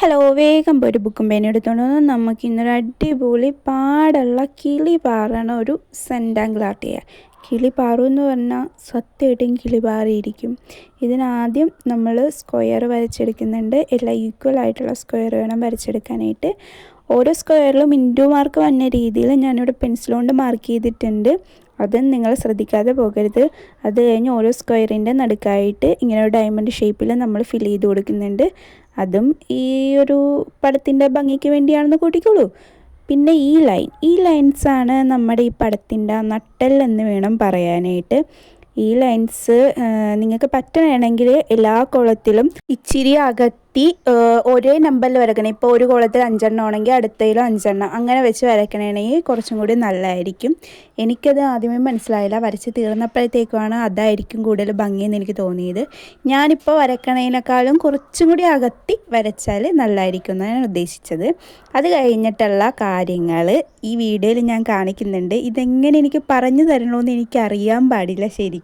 Hello, വേഗം പോയിട്ട് ബുക്കും പേനയും എടുത്തുകൊണ്ട് വന്ന് നമുക്ക് ഇന്നൊരു അടിപൊളി പാടുള്ള കിളി പാറണ ഒരു സെൻറ്റാങ്കിൾ ആർട്ട് ചെയ്യാം. കിളി പാറു എന്ന് പറഞ്ഞാൽ സത്യമായിട്ടും കിളി പാറിയിരിക്കും. ഇതിനാദ്യം നമ്മൾ സ്ക്വയർ വരച്ചെടുക്കുന്നുണ്ട്. എല്ലാം ഈക്വൽ ആയിട്ടുള്ള സ്ക്വയർ വേണം വരച്ചെടുക്കാനായിട്ട്. ഓരോ സ്ക്വയറിലും ഇൻറ്റു മാർക്ക് വന്ന രീതിയിൽ ഞാനിവിടെ പെൻസിൽ കൊണ്ട് മാർക്ക് ചെയ്തിട്ടുണ്ട്. അതും നിങ്ങൾ ശ്രദ്ധിക്കാതെ പോകരുത്. അത് കഴിഞ്ഞ് ഓരോ സ്ക്വയറിൻ്റെ നടുക്കായിട്ട് ഇങ്ങനെ ഒരു ഡയമണ്ട് ഷേപ്പിൽ നമ്മൾ ഫിൽ ചെയ്ത് കൊടുക്കുന്നുണ്ട്. അതും ഈ ഒരു പടത്തിൻ്റെ ഭംഗിക്ക് വേണ്ടിയാണെന്ന് കൂട്ടിക്കോളൂ. പിന്നെ ഈ ലൈൻസാണ് നമ്മുടെ ഈ പടത്തിൻ്റെ നട്ടെല്ലെന്ന് വേണം പറയാനായിട്ട്. ഈ ലൈൻസ് നിങ്ങൾക്ക് പറ്റണമെങ്കിൽ എല്ലാ കോളത്തിലും ഇച്ചിരി അകത്തി ഒരേ നമ്പറിൽ വരയ്ക്കണം. ഇപ്പോൾ ഒരു കോളത്തിൽ 5 ആണെങ്കിൽ അടുത്തതിലും 5 അങ്ങനെ വെച്ച് വരയ്ക്കണമെങ്കിൽ കുറച്ചും കൂടി നല്ലതായിരിക്കും. എനിക്കത് ആദ്യമേ മനസ്സിലായില്ല. വരച്ച് തീർന്നപ്പോഴത്തേക്കുമാണ് അതായിരിക്കും കൂടുതൽ ഭംഗിയെന്ന് എനിക്ക് തോന്നിയത്. ഞാനിപ്പോൾ വരയ്ക്കണതിനേക്കാളും കുറച്ചും കൂടി അകത്തി വരച്ചാൽ നല്ലതായിരിക്കും എന്നാണ് ഞാൻ ഉദ്ദേശിച്ചത്. അത് കഴിഞ്ഞിട്ടുള്ള കാര്യങ്ങൾ ഈ വീഡിയോയിൽ ഞാൻ കാണിക്കുന്നുണ്ട്. ഇതെങ്ങനെ എനിക്ക് പറഞ്ഞു തരണമെന്ന് എനിക്കറിയാൻ പാടില്ല ശരിക്കും.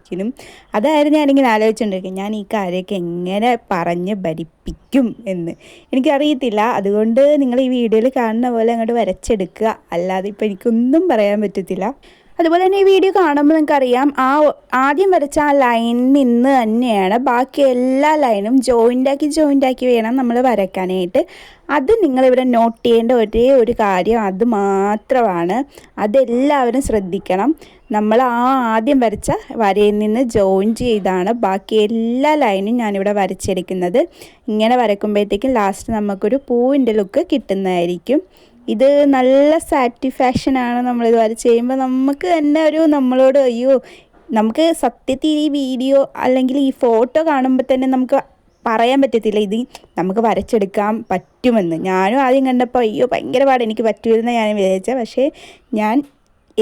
അതായിരുന്നു ഞാനിങ്ങനെ ആലോചിച്ചുകൊണ്ടിരിക്കും, ഞാൻ ഈ കാര്യമൊക്കെ എങ്ങനെ പറഞ്ഞ് ഭരിപ്പിക്കും എന്ന് എനിക്കറിയത്തില്ല. അതുകൊണ്ട് നിങ്ങൾ ഈ വീഡിയോയിൽ കാണുന്ന പോലെ അങ്ങോട്ട് വരച്ചെടുക്കുക, അല്ലാതെ ഇപ്പോൾ എനിക്കൊന്നും പറയാൻ പറ്റത്തില്ല. അതുപോലെ തന്നെ ഈ വീഡിയോ കാണുമ്പോൾ നിങ്ങൾക്കറിയാം, ആദ്യം വരച്ച ആ ലൈനിൽ നിന്ന് തന്നെയാണ് ബാക്കി എല്ലാ ലൈനും ജോയിൻ്റാക്കി വേണം നമ്മൾ വരയ്ക്കാനായിട്ട്. അത് നിങ്ങളിവിടെ നോട്ട് ചെയ്യേണ്ട ഒരേ ഒരു കാര്യം അത് മാത്രമാണ്. അതെല്ലാവരും ശ്രദ്ധിക്കണം. നമ്മൾ ആദ്യം വരച്ച വരയിൽ നിന്ന് ജോയിൻ ചെയ്താണ് ബാക്കി എല്ലാ ലൈനും ഞാനിവിടെ വരച്ചെടുക്കുന്നത്. ഇങ്ങനെ വരയ്ക്കുമ്പോഴത്തേക്കും ലാസ്റ്റ് നമുക്കൊരു പൂവിൻ്റെ ലുക്ക് കിട്ടുന്നതായിരിക്കും. ഇത് നല്ല സാറ്റിസ്ഫാക്ഷനാണ്. നമ്മളിത് വരച്ച് ചെയ്യുമ്പോൾ നമുക്ക് തന്നെ നമ്മളോട് അയ്യോ, നമുക്ക് സത്യത്തിൽ ഈ വീഡിയോ അല്ലെങ്കിൽ ഈ ഫോട്ടോ കാണുമ്പോൾ തന്നെ നമുക്ക് പറയാൻ പറ്റത്തില്ല ഇത് നമുക്ക് വരച്ചെടുക്കാൻ പറ്റുമെന്ന്. ഞാനും ആദ്യം കണ്ടപ്പോൾ അയ്യോ ഭയങ്കര പാട്, എനിക്ക് പറ്റുമെന്ന് ഞാൻ വിചാരിച്ചത്. പക്ഷേ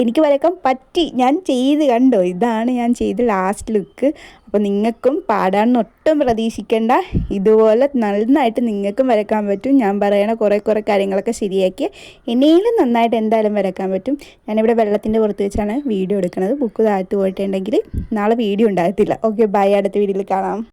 എനിക്ക് വരയ്ക്കാൻ പറ്റി, ഞാൻ ചെയ്ത് കണ്ടോ, ഇതാണ് ഞാൻ ചെയ്ത ലാസ്റ്റ് ലുക്ക്. അപ്പോൾ നിങ്ങൾക്കും പാടാണെന്ന് ഒട്ടും പ്രതീക്ഷിക്കേണ്ട. ഇതുപോലെ നന്നായിട്ട് നിങ്ങൾക്കും വരയ്ക്കാൻ പറ്റും. ഞാൻ പറയണ കുറേ കാര്യങ്ങളൊക്കെ ശരിയാക്കി ഇനിയും നന്നായിട്ട് എന്തായാലും വരയ്ക്കാൻ പറ്റും. ഞാനിവിടെ വെള്ളത്തിൻ്റെ പുറത്ത് വെച്ചാണ് വീഡിയോ എടുക്കുന്നത്. ബുക്ക് താഴ്ത്തു പോയിട്ടുണ്ടെങ്കിൽ നാളെ വീഡിയോ ഉണ്ടാകത്തില്ല. ഓക്കെ, ബൈ, അടുത്ത വീഡിയോയിൽ കാണാം.